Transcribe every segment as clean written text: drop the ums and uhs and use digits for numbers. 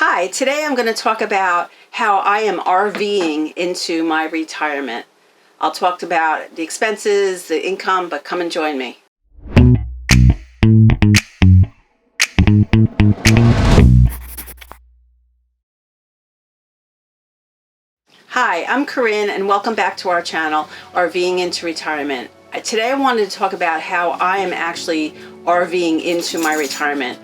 Hi, today I'm going to talk about how I am RVing into my retirement. I'll talk about the expenses, the income, but come and join me. Hi, I'm Korin and welcome back to our channel, RVing into Retirement. Today I wanted to talk about how I am actually RVing into my retirement.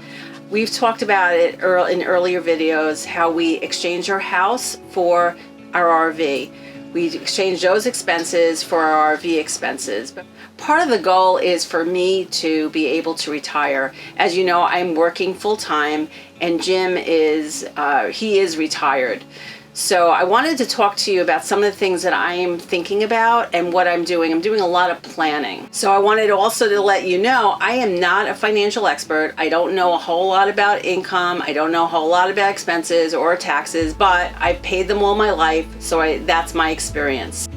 We've talked about it in earlier videos, how we exchange our house for our RV. We exchange those expenses for our RV expenses. But part of the goal is for me to be able to retire. As you know, I'm working full-time and Jim is retired. So I wanted to talk to you about some of the things that I am thinking about and what I'm doing. I'm doing a lot of planning. So I wanted also to let you know I am not a financial expert. I don't know a whole lot about income. I don't know a whole lot about expenses or taxes, but I've paid them all my life, so that's my experience.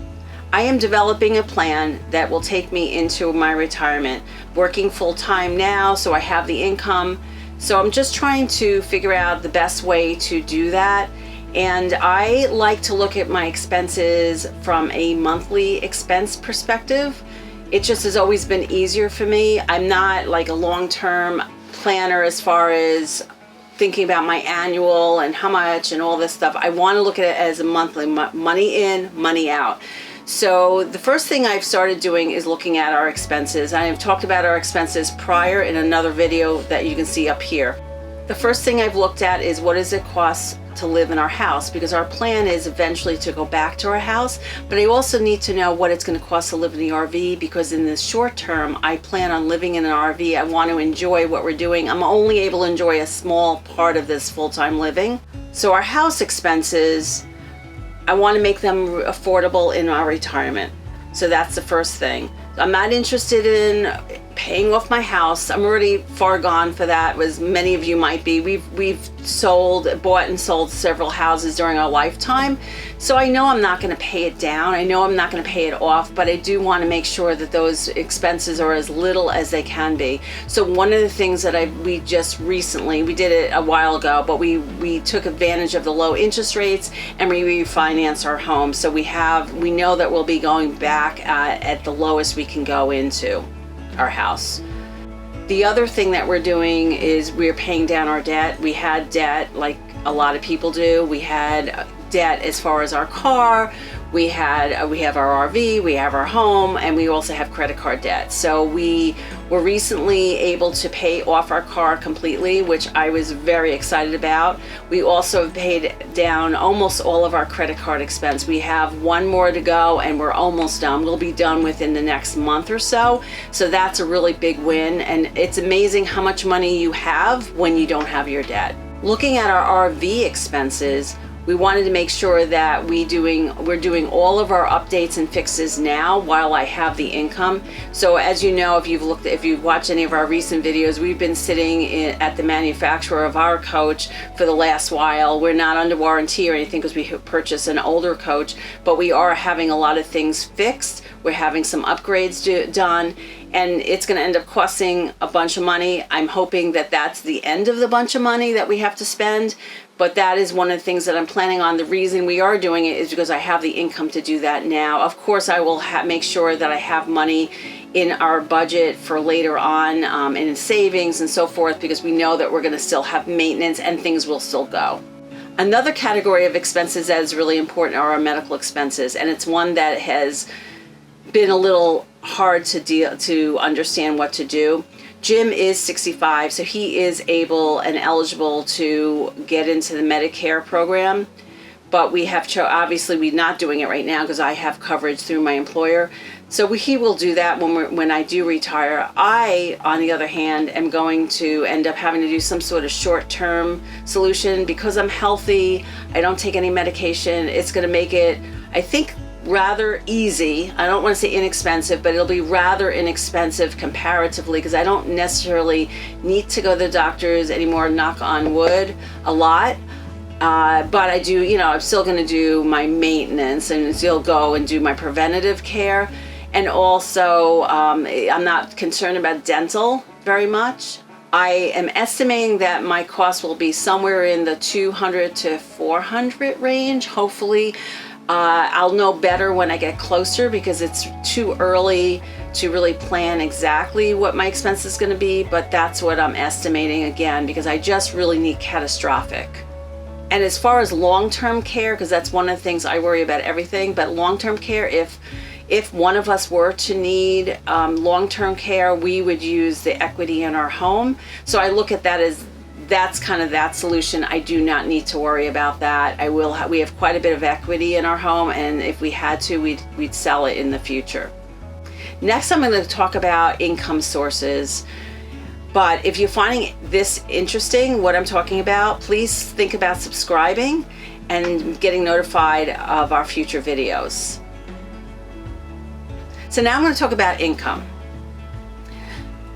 I am developing a plan that will take me into my retirement. Working full-time now, so I have the income. So I'm just trying to figure out the best way to do that. And I like to look at my expenses from a monthly expense perspective. It just has always been easier for me. I'm not like a long-term planner as far as thinking about my annual and how much and all this stuff. I want to look at it as a monthly, money in, money out. So the first thing I've started doing is looking at our expenses. I have talked about our expenses prior in another video that you can see up here. The first thing I've looked at is what does it cost to live in our house, because our plan is eventually to go back to our house, but I also need to know what it's going to cost to live in the RV, because in the short term I plan on living in an RV. I want to enjoy what we're doing. I'm only able to enjoy a small part of this full-time living. So our house expenses, I want to make them affordable in our retirement. So that's the first thing. I'm not interested in paying off my house. I'm already far gone for that, as many of you might be. We've bought and sold several houses during our lifetime. So I know I'm not going to pay it down. I know I'm not going to pay it off, but I do want to make sure that those expenses are as little as they can be. So one of the things that we just recently, we did it a while ago, but we took advantage of the low interest rates and we refinanced our home. So we know that we'll be going back at the lowest we can go into our house. The other thing that we're doing is we're paying down our debt. We had debt like a lot of people do. We had debt as far as our car. We have our RV, we have our home, and we also have credit card debt. So we were recently able to pay off our car completely, which I was very excited about. We also have paid down almost all of our credit card expense. We have one more to go and we're almost done. We'll be done within the next month or so. So that's a really big win, and it's amazing how much money you have when you don't have your debt. Looking at our RV expenses, we wanted to make sure that we're doing all of our updates and fixes now while I have the income. So as you know, if you've watched any of our recent videos, we've been sitting at the manufacturer of our coach for the last while. We're not under warranty or anything because we purchased an older coach, but we are having a lot of things fixed. We're having some upgrades done, and it's going to end up costing a bunch of money. I'm hoping that that's the end of the bunch of money that we have to spend, but that is one of the things that I'm planning on. The reason we are doing it is because I have the income to do that now. Of course, I will make sure that I have money in our budget for later on, and in savings and so forth, because we know that we're going to still have maintenance and things will still go. Another category of expenses that is really important are our medical expenses, and it's one that has been a little hard to understand what to do. Jim is 65, so he is able and eligible to get into the Medicare program, but we have obviously we're not doing it right now because I have coverage through my employer. So he will do that when I do retire. I, on the other hand, am going to end up having to do some sort of short-term solution because I'm healthy. I don't take any medication. It's going to make it, I think, rather easy. I don't want to say inexpensive, but it'll be rather inexpensive comparatively, because I don't necessarily need to go to the doctors anymore, knock on wood, a lot. But I do, I'm still going to do my maintenance and still go and do my preventative care. And also, I'm not concerned about dental very much. I am estimating that my cost will be somewhere in the 200 to 400 range. Hopefully, I'll know better when I get closer, because it's too early to really plan exactly what my expense is going to be, but that's what I'm estimating, again, because I just really need catastrophic. And as far as long-term care, because that's one of the things I worry about everything, but long-term care, if one of us were to need long-term care, we would use the equity in our home. So I look at that as that's kind of that solution. I do not need to worry about that. We have quite a bit of equity in our home, and if we had to, we'd sell it in the future. Next, I'm going to talk about income sources. But if you're finding this interesting, what I'm talking about, please think about subscribing and getting notified of our future videos. So now I'm going to talk about income.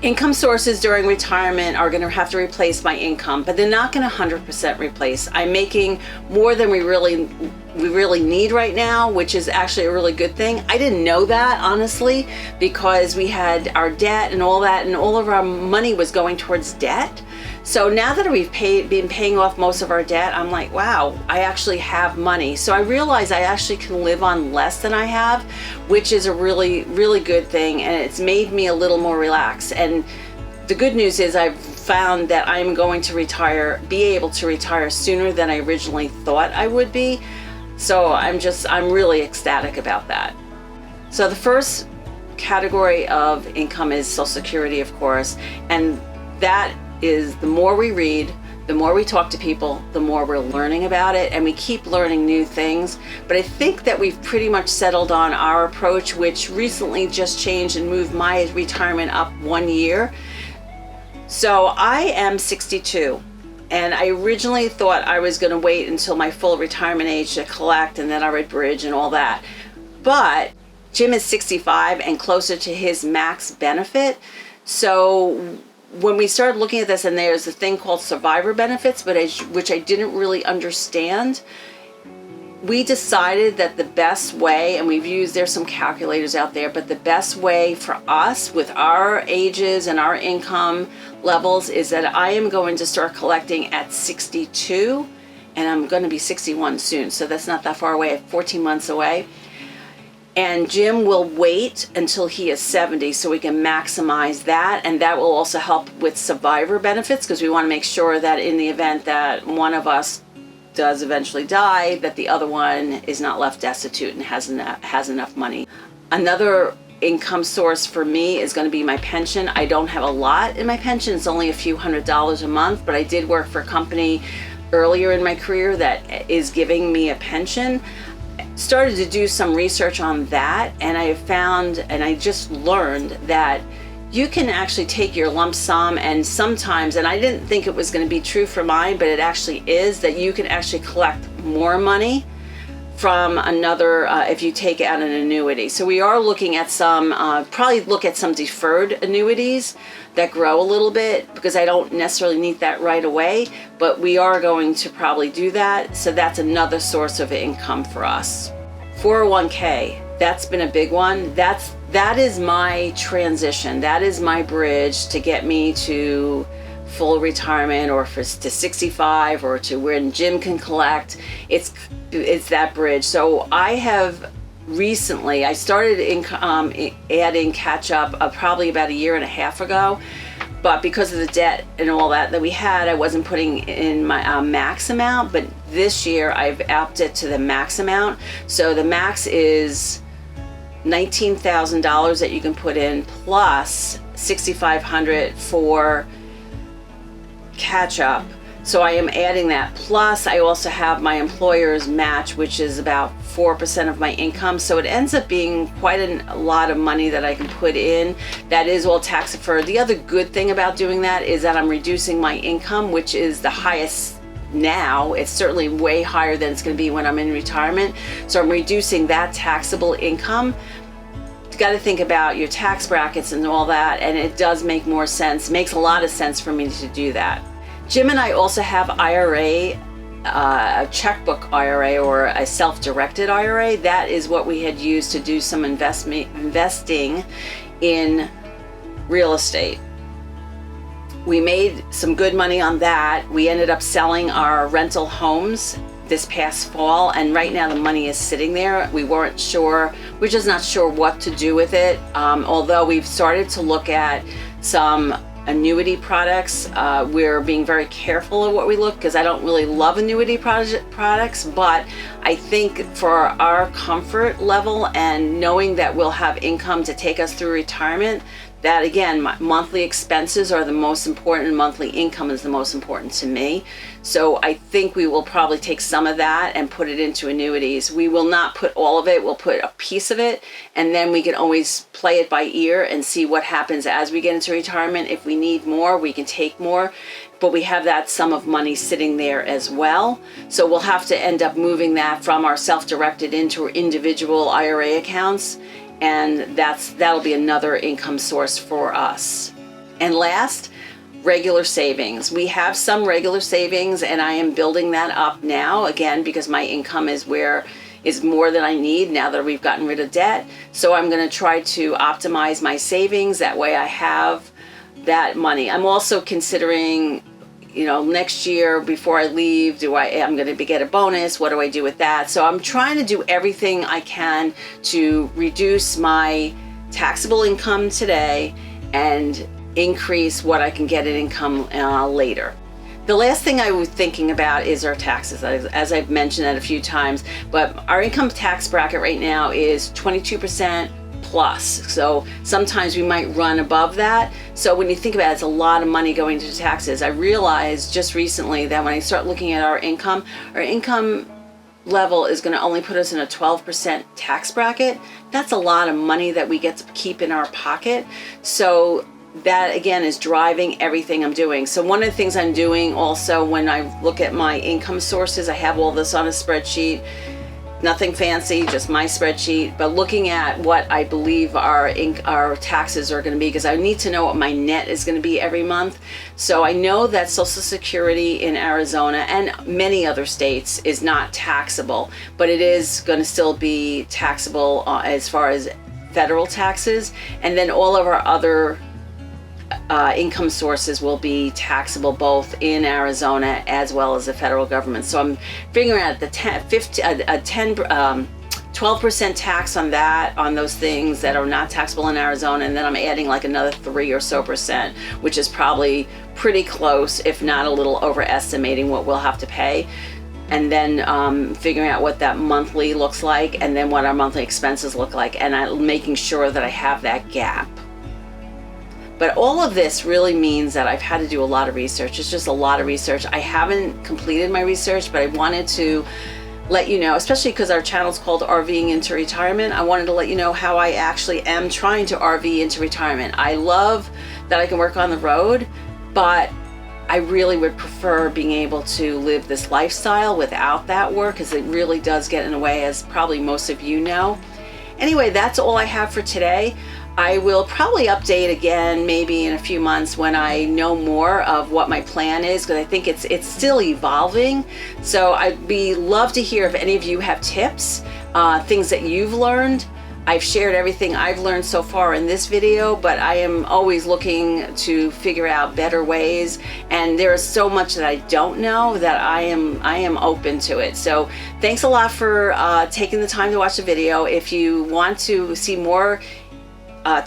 Income sources during retirement are going to have to replace my income, but they're not going to 100% replace. I'm making more than we really need right now, which is actually a really good thing. I didn't know that, honestly, because we had our debt and all that, and all of our money was going towards debt. So now that we've been paying off most of our debt, I'm like, wow, I actually have money. So I realize I actually can live on less than I have, which is a really, really good thing. And it's made me a little more relaxed. And the good news is I've found that I'm going to be able to retire sooner than I originally thought I would be. So I'm really ecstatic about that. So the first category of income is Social Security, of course. And that is, the more we read, the more we talk to people, the more we're learning about it, and we keep learning new things. But I think that we've pretty much settled on our approach, which recently just changed and moved my retirement up 1 year. So I am 62, and I originally thought I was going to wait until my full retirement age to collect, and then I would bridge and all that. But Jim is 65 and closer to his max benefit. So when we started looking at this, and there's a thing called survivor benefits, which I didn't really understand, we decided that the best way, and there's some calculators out there, but the best way for us with our ages and our income levels is that I am going to start collecting at 62, and I'm going to be 61 soon, so that's not that far away, 14 months away. And Jim will wait until he is 70 so we can maximize that. And that will also help with survivor benefits, because we want to make sure that in the event that one of us does eventually die, that the other one is not left destitute and has enough money. Another income source for me is going to be my pension. I don't have a lot in my pension. It's only a few $100s a month, but I did work for a company earlier in my career that is giving me a pension. Started to do some research on that, and I found, and I just learned that you can actually take your lump sum, and sometimes, and I didn't think it was going to be true for mine, but it actually is, that you can actually collect more money from another if you take out an annuity. So we are looking at probably look at some deferred annuities that grow a little bit, because I don't necessarily need that right away, but we are going to probably do that. So that's another source of income for us. 401k, that's been a big one. That is my transition. That is my bridge to get me to full retirement, or to 65, or to when Jim can collect. It's that bridge. So I have recently, I started adding catch up probably about 1.5 years ago, but because of the debt and all that we had, I wasn't putting in my max amount. But this year I've upped it to the max amount. So the max is $19,000 that you can put in, plus $6,500 for catch up. So I am adding that. Plus I also have my employer's match, which is about 4% of my income. So it ends up being quite a lot of money that I can put in. That is all tax deferred. The other good thing about doing that is that I'm reducing my income, which is the highest now. It's certainly way higher than it's going to be when I'm in retirement. So I'm reducing that taxable income. You got to think about your tax brackets and all that, and it does make more sense. It makes a lot of sense for me to do that. Jim and I also have IRA, a checkbook IRA, or a self-directed IRA. That is what we had used to do some investing in real estate. We made some good money on that. We ended up selling our rental homes this past fall, and right now the money is sitting there. We're just not sure what to do with it. Although we've started to look at some annuity products. We're being very careful of what we look, because I don't really love annuity products, but I think for our comfort level and knowing that we'll have income to take us through retirement, that again, monthly expenses are the most important, monthly income is the most important to me. So I think we will probably take some of that and put it into annuities. We will not put all of it, we'll put a piece of it, and then we can always play it by ear and see what happens as we get into retirement. If we need more, we can take more, but we have that sum of money sitting there as well. So we'll have to end up moving that from our self-directed into individual IRA accounts, and that'll be another income source for us. And last, regular savings. We have some regular savings, and I am building that up now, again, because my income is more than I need now that we've gotten rid of debt. So I'm going to try to optimize my savings. That way I have that money. I'm also considering, next year before I leave, I'm going to get a bonus. What do I do with that? So I'm trying to do everything I can to reduce my taxable income today and increase what I can get in income later. The last thing I was thinking about is our taxes, as I've mentioned that a few times, but our income tax bracket right now is 22% plus. So sometimes we might run above that. So when you think about it, it's a lot of money going to taxes. I realized just recently that when I start looking at our income level is going to only put us in a 12% tax bracket. That's a lot of money that we get to keep in our pocket. So that again is driving everything I'm doing. So one of the things I'm doing also when I look at my income sources, I have all this on a spreadsheet. Nothing fancy, just my spreadsheet, but looking at what I believe our taxes are going to be, because I need to know what my net is going to be every month. So I know that Social Security in Arizona and many other states is not taxable, but it is going to still be taxable as far as federal taxes, and then all of our other income sources will be taxable both in Arizona as well as the federal government. So I'm figuring out the 12% tax on that, on those things that are not taxable in Arizona, and then I'm adding like another 3 or so percent, which is probably pretty close, if not a little overestimating what we'll have to pay. And then figuring out what that monthly looks like, and then what our monthly expenses look like, and I'm making sure that I have that gap. But all of this really means that I've had to do a lot of research. It's just a lot of research. I haven't completed my research, but I wanted to let you know, especially because our channel's called RVing into Retirement. I wanted to let you know how I actually am trying to RV into retirement. I love that I can work on the road, but I really would prefer being able to live this lifestyle without that work, because it really does get in the way, as probably most of you know. Anyway, that's all I have for today. I will probably update again maybe in a few months when I know more of what my plan is, because I think it's still evolving. So I'd love to hear if any of you have tips, things that you've learned. I've shared everything I've learned so far in this video, but I am always looking to figure out better ways, and there is so much that I don't know that I am open to it. So thanks a lot for taking the time to watch the video. If you want to see more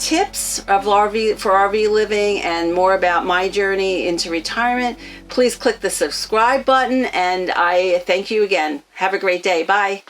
tips of RV living and more about my journey into retirement, please click the subscribe button, and I thank you again. Have a great day. Bye.